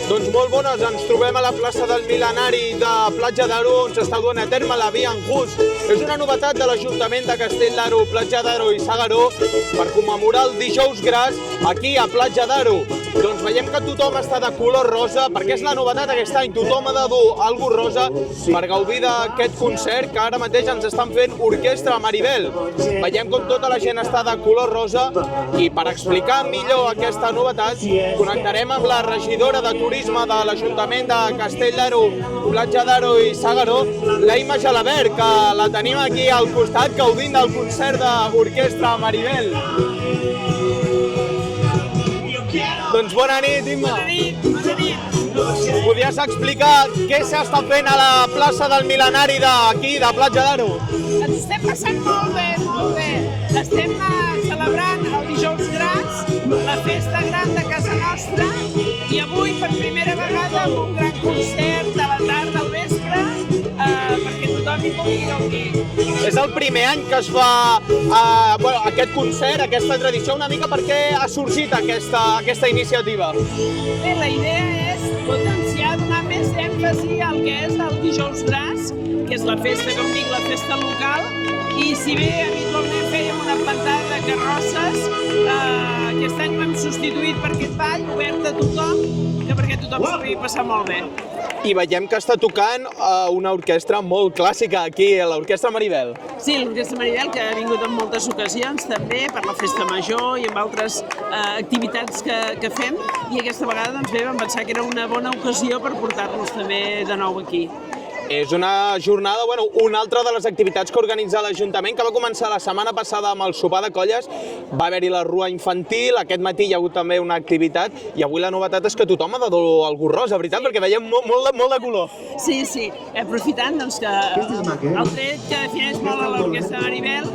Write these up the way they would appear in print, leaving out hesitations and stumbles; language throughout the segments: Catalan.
Doncs molt bones, ens trobem a la plaça del Mil·lenari de Platja d'Aro, on s'està duent a terme la Via en Just. És una novetat de l'Ajuntament de Castell d'Aro, Platja d'Aro i S'Agaró per commemorar el Dijous Gras aquí a Platja d'Aro. Doncs veiem que tothom està de color rosa, perquè és la novetat aquest any, tothom ha de dur alguna rosa per gaudir d'aquest concert que ara mateix ens estan fent Orquestra Maribel. Veiem com tota la gent està de color rosa i per explicar millor aquesta novetat connectarem amb la regidora de Turisme de l'Ajuntament de Castell d'Aro, Platja d'Aro i S'Agaró, l'Aima Gelabert, que la tenim aquí al costat gaudint del concert d'Orquestra Maribel. Doncs bona nit, Imma. Bona nit. Podries explicar què s'està fent a la plaça del Mil·lenari d'aquí, de Platja d'Aro? Ens estem passant molt bé, molt bé. Estem celebrant el Dijous Gras, la festa gran de casa nostra, i avui per primera vegada amb un gran concert a la tarda al vespre, perquè tothom hi pugui gaudir. És el primer any que es fa aquest concert, aquesta tradició, una mica per què ha sorgit aquesta iniciativa? Bé, la idea és potenciar, donar més èmfasi al que és el Dijous Gras, que és la festa, com dic, la festa local, i si bé habitualment fèiem una plantada de carrosses, aquest any ho hem substituït per aquest ball obert a tothom, perquè tothom s'ho pugui passar molt bé. I veiem que està tocant una orquestra molt clàssica aquí, l'Orquestra Maribel. Sí, l'Orquestra Maribel, que ha vingut en moltes ocasions també per la festa major i amb altres activitats que fem, i aquesta vegada doncs, vam pensar que era una bona ocasió per portar-los també de nou aquí. És una jornada, una altra de les activitats que organitza l'Ajuntament, que va començar la setmana passada amb el sopar de colles, va haver-hi la rua infantil, aquest matí hi ha hagut també una activitat, i avui la novetat és que tothom ha de dur algú rosa, veritat, perquè veiem molt de color. Sí, aprofitant doncs, que el tret que defineix molt a l'Orquestra Maribel,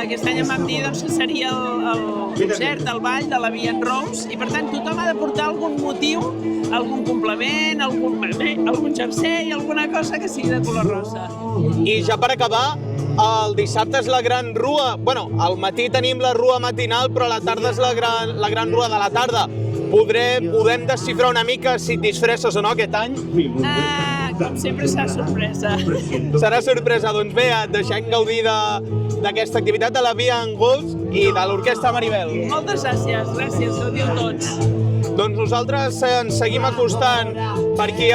aquest any em vam dir doncs, que seria el concert, el ball de la Via en Rose, i per tant tothom ha de portar algun motiu, algun complement, algun jersei, alguna cosa que sigui de color rosa. I ja per acabar, el dissabte és la gran rua, al matí tenim la rua matinal, però a la tarda és la gran rua de la tarda. Podem desxifrar una mica si et disfresses o no aquest any? Com sempre serà sorpresa. Serà sorpresa, doncs bé, et deixem gaudir d'aquesta activitat de la Via en Just i de l'Orquestra Maribel. Moltes gràcies, gaudiu tots. Doncs nosaltres ens seguim acostant per aquí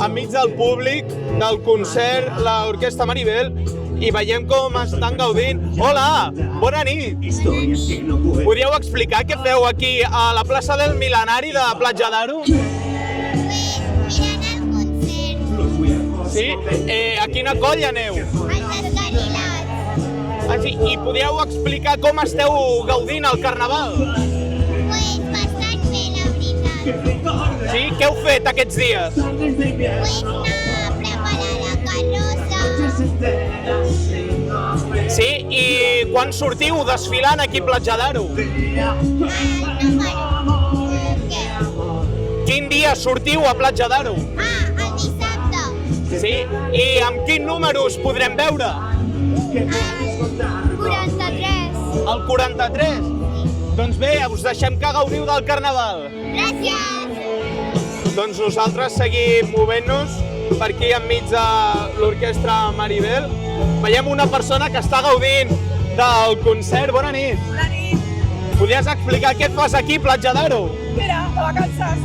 enmig del públic del concert l'Orquestra Maribel i veiem com estan gaudint. Hola, bona nit! Podríeu explicar què feu aquí a la plaça del Mil·lenari de Platja d'Aro? Mirant el concert. Sí? A quina colla aneu? Els escarilats. I podríeu explicar com esteu gaudint el carnaval? Bastant bé, la veritat. Sí? Què heu fet aquests dies? Anar a preparar la carrossa. Sí? I quan sortiu desfilant aquí a Platja d'Aro? El número. Quin dia sortiu a Platja d'Aro? El dissabte. Sí? I amb quin número us podrem veure? El 43. El 43? Doncs bé, us deixem que gaudiu del carnaval. Gràcies. Doncs nosaltres seguim movent-nos per aquí enmig de l'Orquestra Maribel. Veiem una persona que està gaudint del concert. Bona nit. Bona nit. Podries explicar què fas aquí a Platja d'Aro? Mira, de vacances.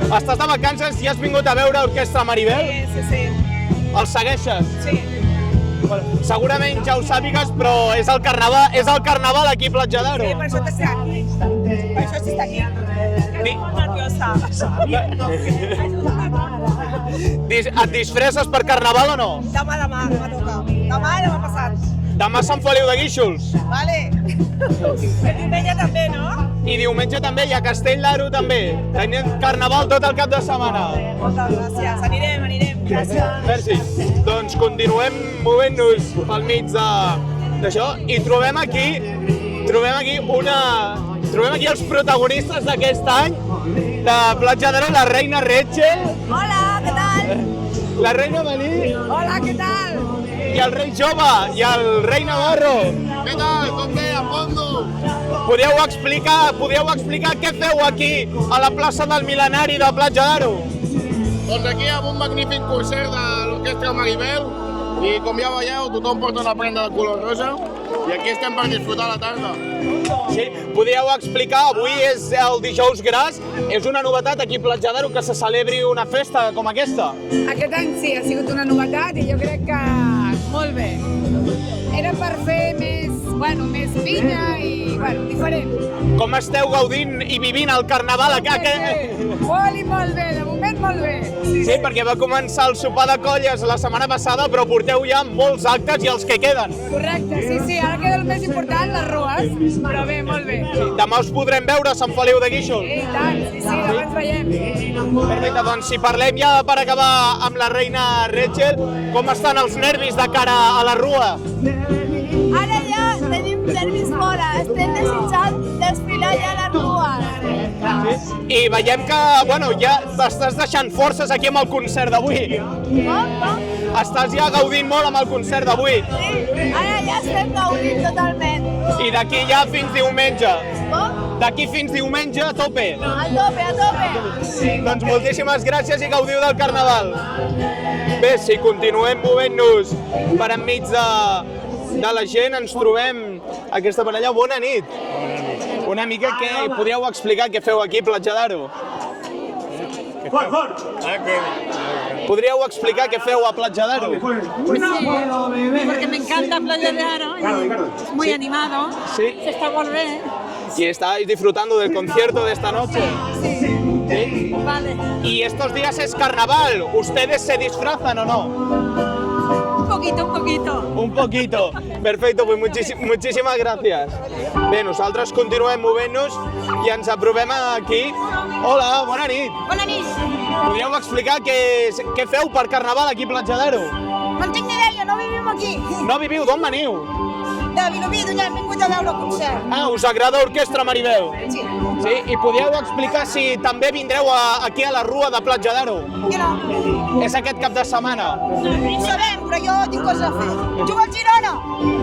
Estàs de vacances i has vingut a veure l'Orquestra Maribel? Sí. El segueixes? Sí. Segurament ja ho sàpigues, però és el carnaval aquí a Platja d'Aro. Per això t'estic aquí. Per això estic aquí. Estic molt nerviosa. Et disfresses per carnaval o no? Demà toca. Demà i demà passat. Demà Sant Feliu de Guíxols. Vale. El diumenge també, no? I diumenge també, i a Castell d'Aro també. Tenim carnaval tot el cap de setmana. Moltes gràcies. Anirem. Merci. Doncs continuem movent-nos pel mig d'això i trobem aquí els protagonistes d'aquest any de Platja d'Aro, la reina Rachel, Hola, què tal? la reina Malí Hola, què tal? i el rei jove i el rei Navarro. ¿Qué tal? ¿Con qué? A fondo. Podríeu explicar què feu aquí, a la plaça del Mil·lenari de Platja d'Aro? Doncs aquí amb un magnífic concert de l'Orquestra Maribel i com ja veieu tothom porta una prenda de color rosa i aquí estem per disfrutar la tarda. Sí, podríeu explicar, avui és el dijous gras, és una novetat aquí a Platja d'Aro que se celebri una festa com aquesta? Aquest any sí, ha sigut una novetat i jo crec que molt bé. Era per fer més pinya i, diferent. Com esteu gaudint i vivint el carnaval? Molt bé, de moment molt bé. Sí, perquè va començar el sopar de colles la setmana passada, però porteu ja molts actes i els que queden. Correcte, sí, ara queda el més important, les rues, però bé, molt bé. Demà us podrem veure a Sant Feliu de Guíxols. I tant, sí, demà ens veiem. Perfecte, doncs si parlem ja per acabar amb la reina Rachel, com estan els nervis de cara a la rua? Ara ja tenim nervis fora, estem desitjant desfilar ja a les rues. I veiem que, ja estàs deixant forces aquí amb el concert d'avui. Com? Estàs ja gaudint molt amb el concert d'avui. Sí, ara ja estem gaudint totalment. I d'aquí ja fins diumenge. Com? D'aquí fins diumenge a tope. A tope. Doncs moltíssimes gràcies i gaudiu del carnaval. Bé, si continuem movent-nos per enmig de la gent, ens trobem aquesta parella. Bona nit. Una mica què podríeu explicar què feu aquí a Platja d'Aro? ¿Podríeu explicar qué feu a Platja d'Aro? Pues sí, porque me encanta Playa de Aro, es muy animado, Sí. se está muy bien. ¿Y estáis disfrutando del concierto de esta noche? Sí. Vale, Y estos días es carnaval, ¿ustedes se disfrazan o no? un poquito. Un poquito. Perfecto, pues muchísimas gracias. Bé, nosaltres continuem movent-nos i ens aprovem aquí. Hola, bona nit. Bona nit. Podríeu explicar què feu per carnaval aquí a Platja d'Aro? No en tinc ni idea, no vivim aquí. No viviu, d'on veniu? De Vilobí, d'on hem vingut a veure el concert. Ah, us agrada Orquestra Maribel? Sí. Sí, i podríeu explicar si també vindreu aquí a la Rua de Platja d'Aro? Jo no. És aquest cap de setmana. No sabem, però jo tinc coses a fer. Jugo al Girona.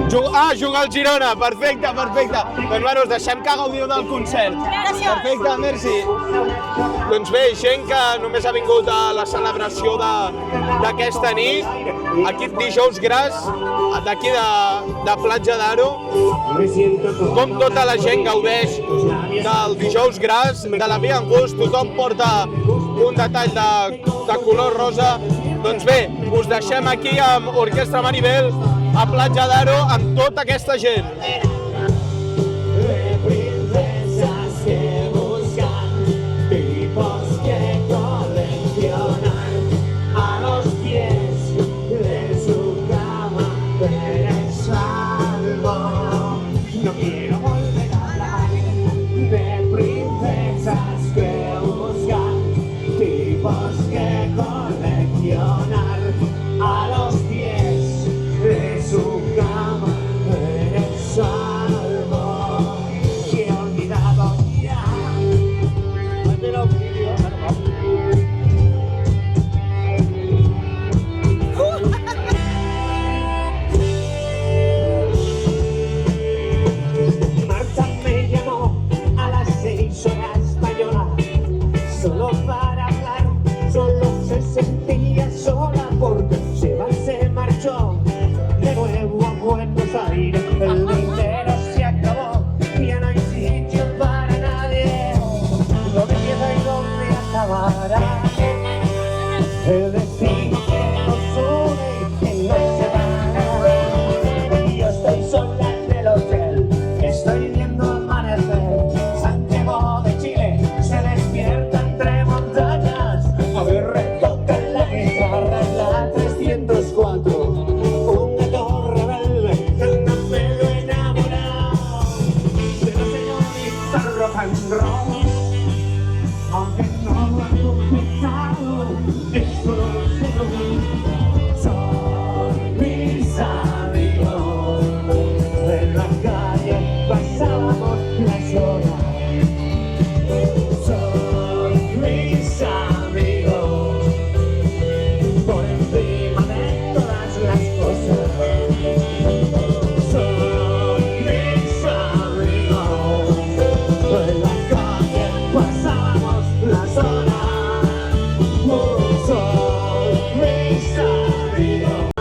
Jugar al Girona, perfecte. Doncs us deixem que gaudiu del concert. Gràcies. Perfecte, merci. Doncs bé, gent que només ha vingut a la celebració d'aquesta nit, aquest dijous gras, d'aquí de Platja d'Aro, com tota la gent gaudeix del dijous gras, de la Via Angus, tothom porta un detall de color rosa. Doncs bé, us deixem aquí amb Orquestra Maribel a Platja d'Aro amb tota aquesta gent. El destino que nos une, que nos separa. Y yo estoy sola en el hotel, estoy viendo amanecer. Santiago de Chile se despierta entre montañas. A ver, retoca la guitarra en la 304. Un gato rebelde, anda medio enamorado de la señorita rock and roll. Aunque no lo